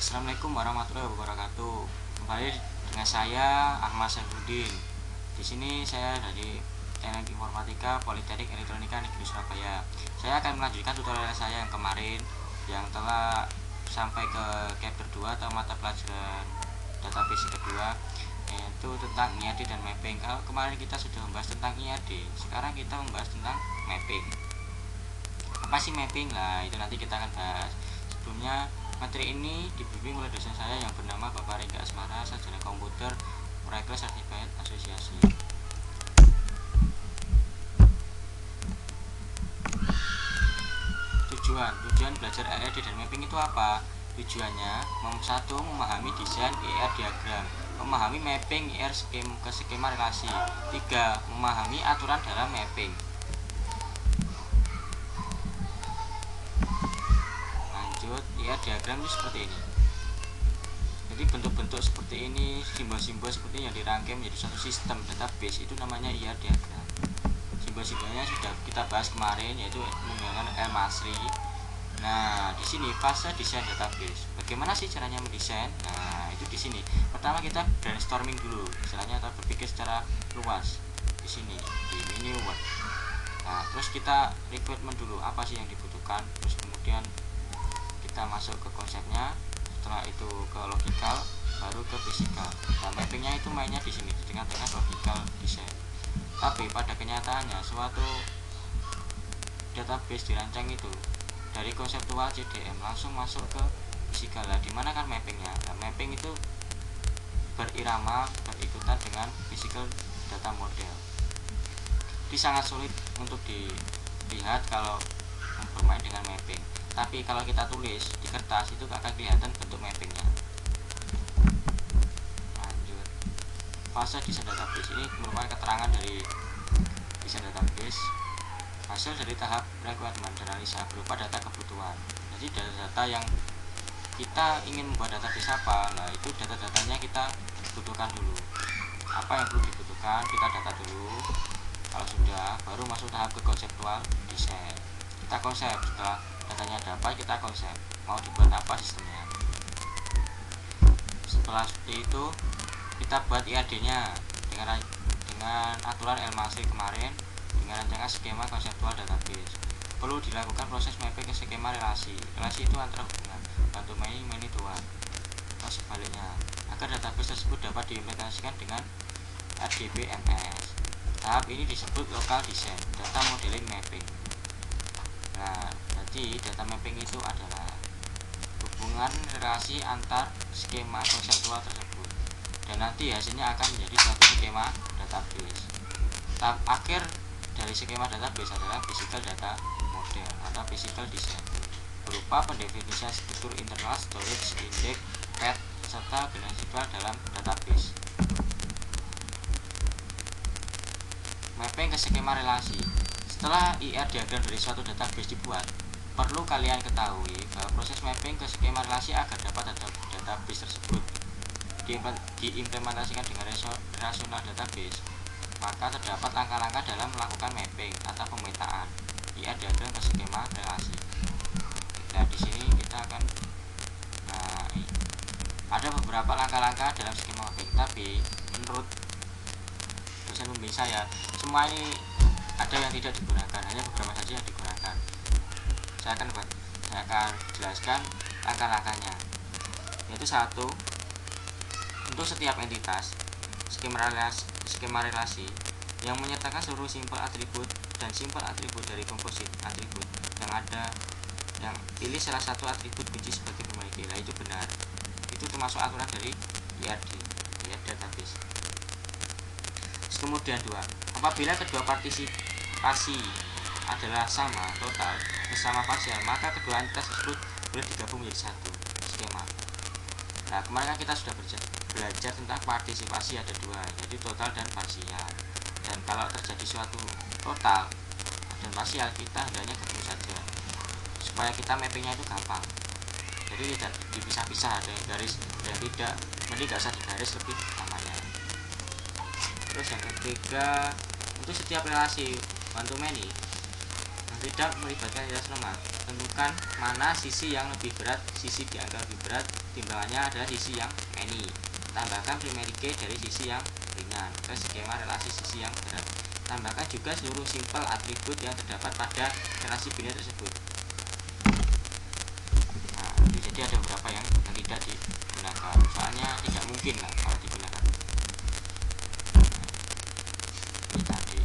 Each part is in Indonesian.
Assalamualaikum warahmatullahi wabarakatuh. Kembali dengan saya Ahmad Saifuddin. Di sini saya dari Teknik Informatika Politeknik Elektronika Negeri Surabaya. Saya akan melanjutkan tutorial saya yang kemarin yang telah sampai ke chapter 2 atau mata pelajaran database kedua, yaitu tentang IAD dan mapping. Kalau kemarin kita sudah membahas tentang IAD, sekarang kita membahas tentang mapping. Apa sih mapping? Nah, itu nanti kita akan bahas. Sebelumnya, materi ini dibimbing oleh dosen saya yang bernama Bapak Rengga Asmara, sarjana komputer, Miracle Certified Asosiasi. Tujuan belajar IAD dan mapping itu apa? Tujuannya, 1. Memahami desain IR diagram, memahami mapping IR ke skema relasi. 3. Memahami aturan dalam mapping. IR diagram itu seperti ini. Jadi bentuk-bentuk seperti ini, simbol-simbol seperti ini yang dirangkai menjadi suatu sistem database, itu namanya IR diagram. Simbol-simbolnya sudah kita bahas kemarin, yaitu menggunakan Elmasri. Nah, di sini fase desain database. Bagaimana sih caranya mendesain? Nah, itu di sini. Pertama kita brainstorming dulu, istilahnya, atau berpikir secara luas. Di sini di menu Word. Nah, terus kita requirement dulu, apa sih yang dibutuhkan. Terus kemudian kita masuk ke konsepnya, setelah itu ke logical, baru ke physical. Nah, mappingnya itu mainnya di sini dengan logical design. Tapi pada kenyataannya suatu database dirancang itu dari konseptual CDM langsung masuk ke physical. Nah, dimana kan mappingnya? Nah, mapping itu berirama, berikutan dengan physical data model. Jadi sangat sulit untuk dilihat kalau bermain dengan mapping. Tapi kalau kita tulis di kertas itu akan kelihatan bentuk mappingnya. Lanjut, fase desain database ini merupakan keterangan dari desain database, hasil dari tahap requirement dan analisa berupa data kebutuhan. Jadi data-data yang kita ingin membuat database apa, nah itu data-datanya kita butuhkan dulu. Apa yang perlu dibutuhkan kita data dulu. Kalau sudah, baru masuk tahap ke konseptual desain. Kita konsep, setelah datanya dapat kita konsep mau dibuat apa sistemnya. Setelah seperti itu kita buat IAD nya dengan aturan Elmasri kemarin, dengan rancangan skema konseptual database. Perlu dilakukan proses mapping ke skema relasi. Relasi itu antara hubungan bantu many tuan atau sebaliknya, agar database tersebut dapat diimplementasikan dengan RDBMS. Tahap ini disebut local design data modeling mapping. Nah, jadi data mapping itu adalah hubungan relasi antar skema konseptual tersebut, dan nanti hasilnya akan menjadi suatu skema database. Tahap akhir dari skema database adalah physical data model atau physical design, berupa pendefinisian struktur internal, storage, index, path, serta genesis dalam database. Mapping ke skema relasi. Setelah IR diagram dari suatu database dibuat, perlu kalian ketahui bahwa proses mapping ke skema relasi agar dapat database tersebut diimplementasikan dengan relational database, maka terdapat langkah-langkah dalam melakukan mapping atau pemetaan IR diagram ke skema relasi. Nah, di sini kita akan ada beberapa langkah-langkah dalam skema mapping, tapi menurut dosen pembimbing saya, semua ini ada yang tidak digunakan, hanya beberapa saja yang digunakan. Saya akan jelaskan langkah-langkahnya. Yaitu 1. Untuk setiap entitas, skema relasi yang menyertakan seluruh simpel atribut dan simpel atribut dari komposit atribut yang pilih salah satu atribut kunci sebagai pemiliki. Nah, itu benar. Itu termasuk aturan dari IAD database. Kemudian 2. Apabila kedua partisipasi adalah sama total bersama parsial, maka kedua entitas tersebut boleh digabung menjadi satu skema. Nah, kemarin kan kita sudah belajar tentang partisipasi ada dua, yaitu total dan parsial. Dan kalau terjadi suatu total dan parsial, kita hendaknya gabung saja supaya kita mappingnya itu gampang. Jadi tidak dipisah-pisah, ada yang garis dan yang tidak, mending gak usah digaris lebih namanya. Terus yang ketiga, untuk setiap relasi one to many yang tidak melibatkan entitas lemah, menentukan mana sisi yang lebih berat. Sisi dianggap lebih berat, timbangannya adalah sisi yang many. Tambahkan primary key dari sisi yang ringan ke skema relasi sisi yang berat. Tambahkan juga seluruh simpel atribut yang terdapat pada relasi biner tersebut. Nah, jadi ada beberapa yang tidak digunakan, soalnya tidak mungkin lah kalau digunakan. Ini tadi.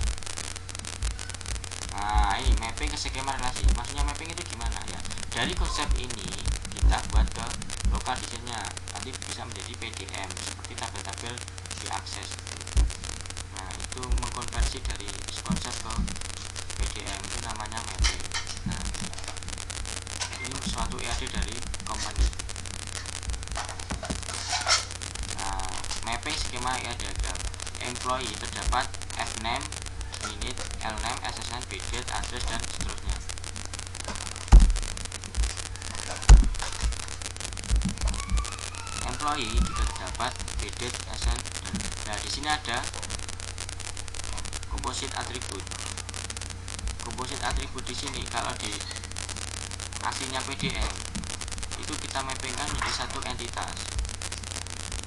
Nah, ini mapping ke skema relasi. Maksudnya mapping itu gimana ya? Dari konsep ini kita buat ke lokal desainnya, nanti bisa menjadi PDM seperti tabel-tabel diakses. Nah, itu mengkonversi dari konsep ke PDM, itu namanya mapping. Nah, ini suatu EAD dari company. Nah, mapping skema EAD diagram. Employee terdapat F-name, minute, L-name, SSN, BDate, address, dan seterusnya. Employee juga terdapat BDate, SN, dan nah di sini ada composite atribut. Composite atribut di sini kalau di aslinya PDM itu kita mappingkan menjadi satu entitas,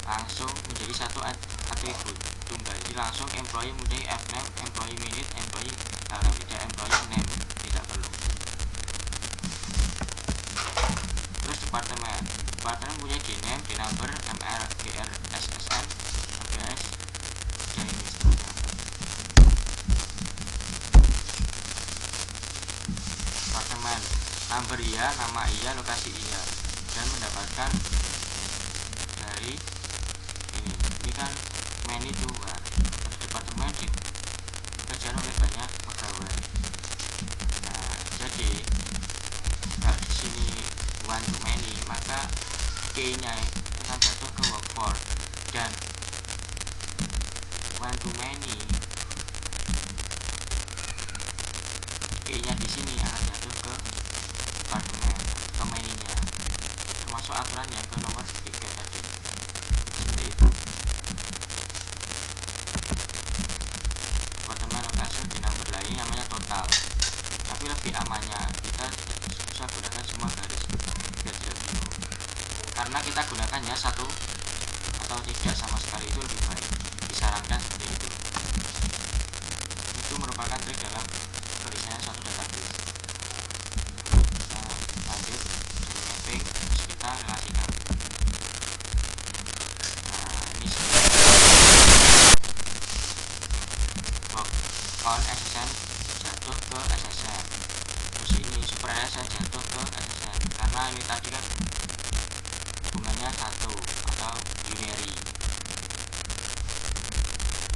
langsung menjadi satu atribut tunggal. Jadi langsung employee menjadi F-name, employee minute, employee L-name, tidak employee name, tidak perlu. Terus departemen punya D-name, D-number, MR, GR, SSN, ABS, dan ini seterusnya. Departemen number iya, nama iya, lokasi iya, dan mendapatkan dari ini kan many to one. Departemen dikerjakan oleh banyak pegawai. Nah, jadi kalau di sini one to many, maka key-nya akan jatuh ke workforce, dan one to many key-nya di sini akan jatuh ke departemen, ke many-nya, termasuk aturannya ke nomor 3 tadi. Seperti itu. Departemen lokasi di nomor lain namanya total, tapi lebih amannya kita bisa gunakan semua garis biar tidak bingung. Karena kita gunakannya satu atau tidak sama sekali itu lebih baik, disarankan seperti itu. Itu merupakan trik dalam tulisannya suatu database. Kita lanjut dari mapping, terus kita relasikan. Nah, ini box on SSN jatuh ke SSN, terus ini super SSN jatuh ke SSN, karena ini tadi kan hubungannya satu atau binary.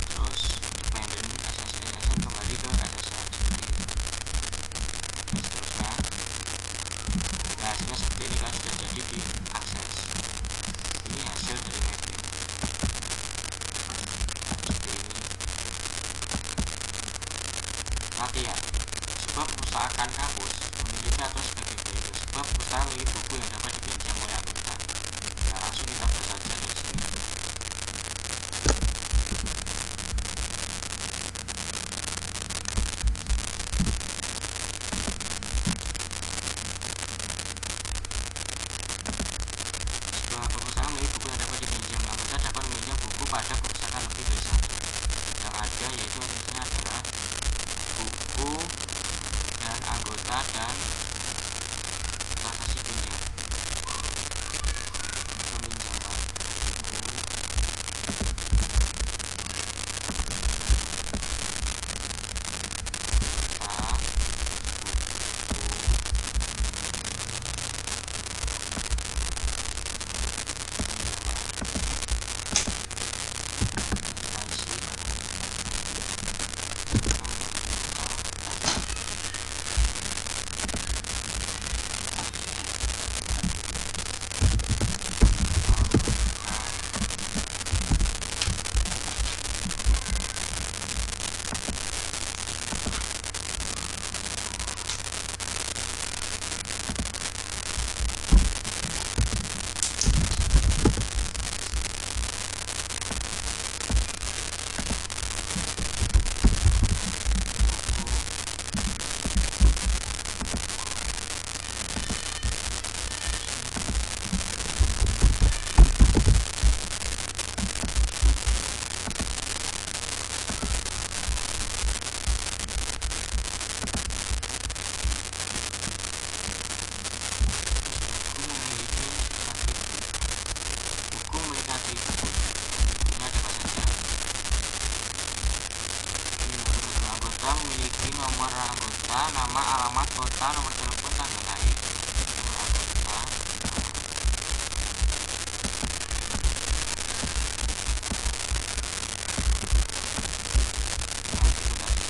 Terus dependent SSN kembali ke SSN seperti itu. Dan seterusnya. Nah, hasilnya seperti ini kan sudah jadi di akses. Ini hasil dari mapping seperti ini. Latihan. Sebuah perpustakaan kampus memiliki atau sebagai berikut. Sebuah perpustakaan memiliki buku yang dapat dipinjam oleh anggota. Nah, langsung kita bahas saja dari sini. Sebuah perpustakaan memiliki buku yang dapat dipinjam. Anggota dapat meminjam buku pada perpustakaan lebih dari satu. Yang ada yaitu intinya adalah buku dan anggota dan transaksi pinjam. Peminjaman nama, alamat, kota, nomor telepon, tanggal lahir. Nomor anggota. Nah, itu tadi.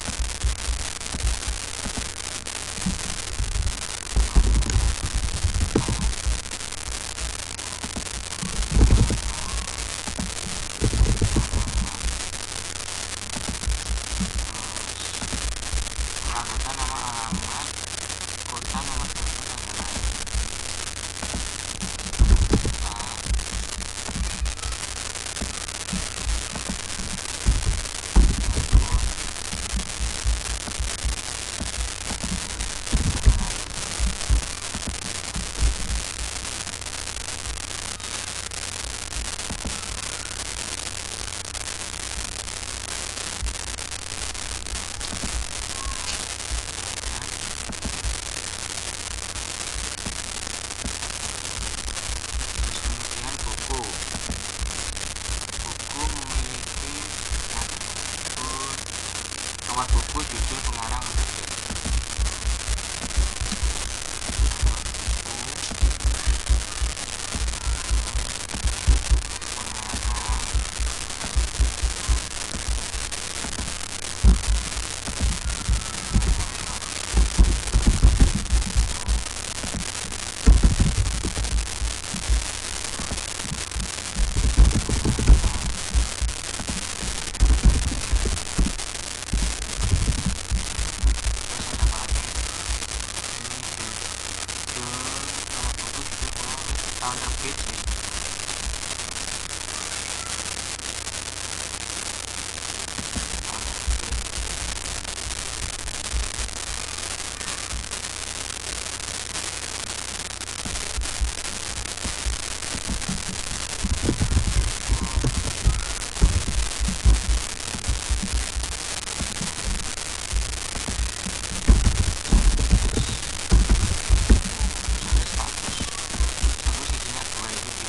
Anggota, nama, alamat, kota, nomor telepon, tanggal lahir. Kemudian buku memiliki nomor buku, judul, pengarang, penerbit. Tahun terbit sih. Tahun terbit. Sampai status isinya 2 itu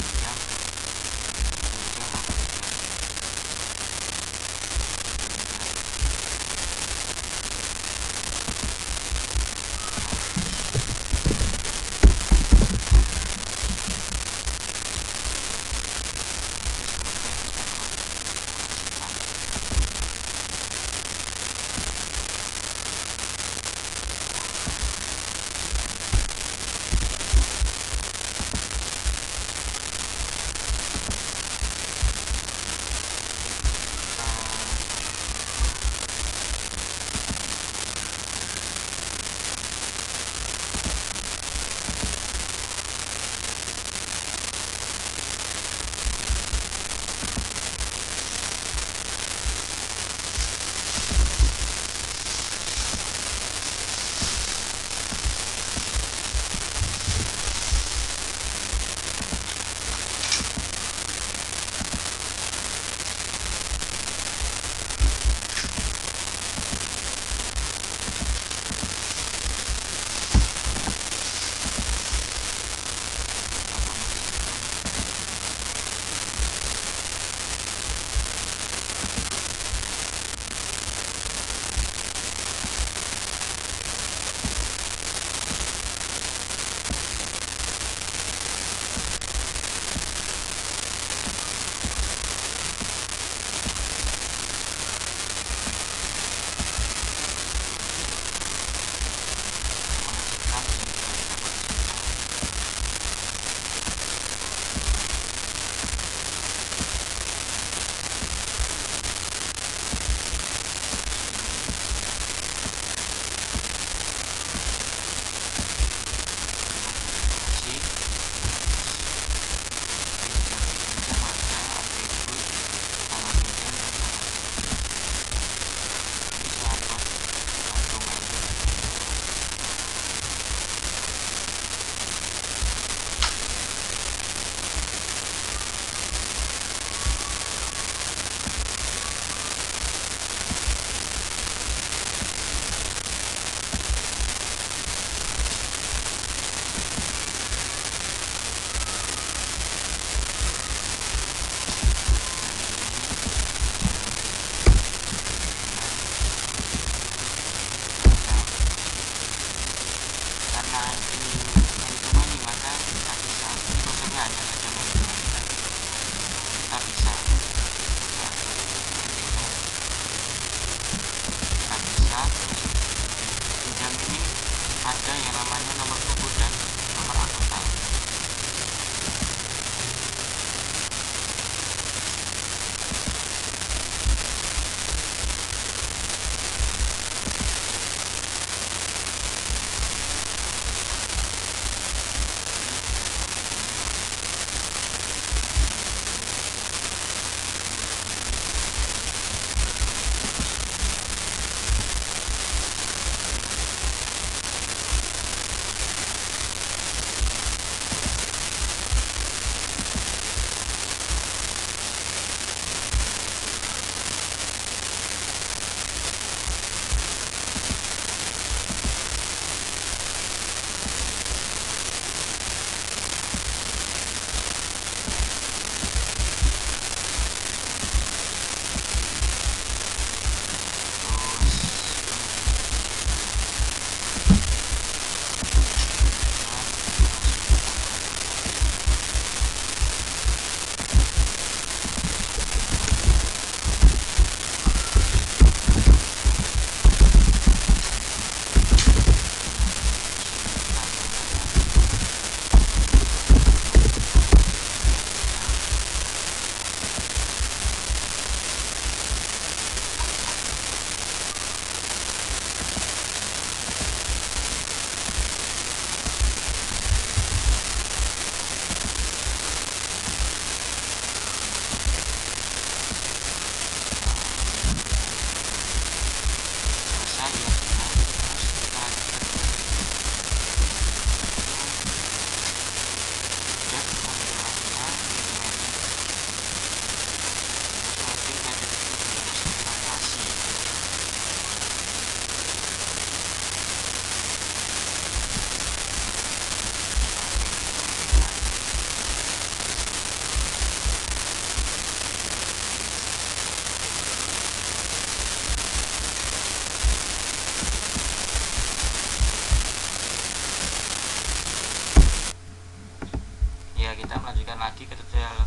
kita melanjutkan lagi ke tutorial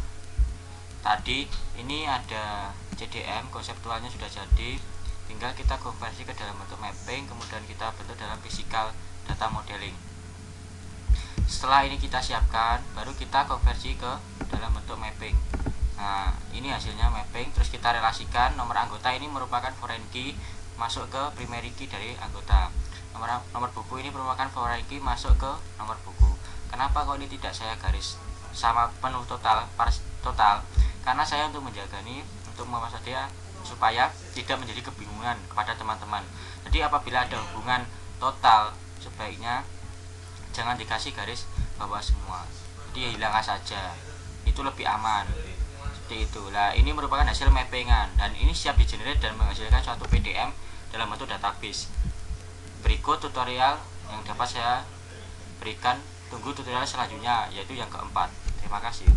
tadi. Ini ada CDM, konseptualnya sudah jadi, tinggal kita konversi ke dalam bentuk mapping, kemudian kita bentuk dalam physical data modeling. Setelah ini kita siapkan, baru kita konversi ke dalam bentuk mapping. Nah, ini hasilnya mapping. Terus kita relasikan nomor anggota ini merupakan foreign key masuk ke primary key dari anggota. Nomor buku ini merupakan foreign key masuk ke nomor buku. Kenapa kok ini tidak saya garis sama penuh total, total? Karena saya untuk menjaga ini, untuk mempermudah dia supaya tidak menjadi kebingungan kepada teman-teman. Jadi apabila ada hubungan total, sebaiknya jangan dikasih garis bawah semua, jadi hilangkan saja, itu lebih aman. Seperti itu. Nah, ini merupakan hasil mappingan dan ini siap di generate dan menghasilkan suatu PDM dalam bentuk database. Berikut tutorial yang dapat saya berikan. Tunggu tutorial selanjutnya, yaitu yang keempat. Terima kasih.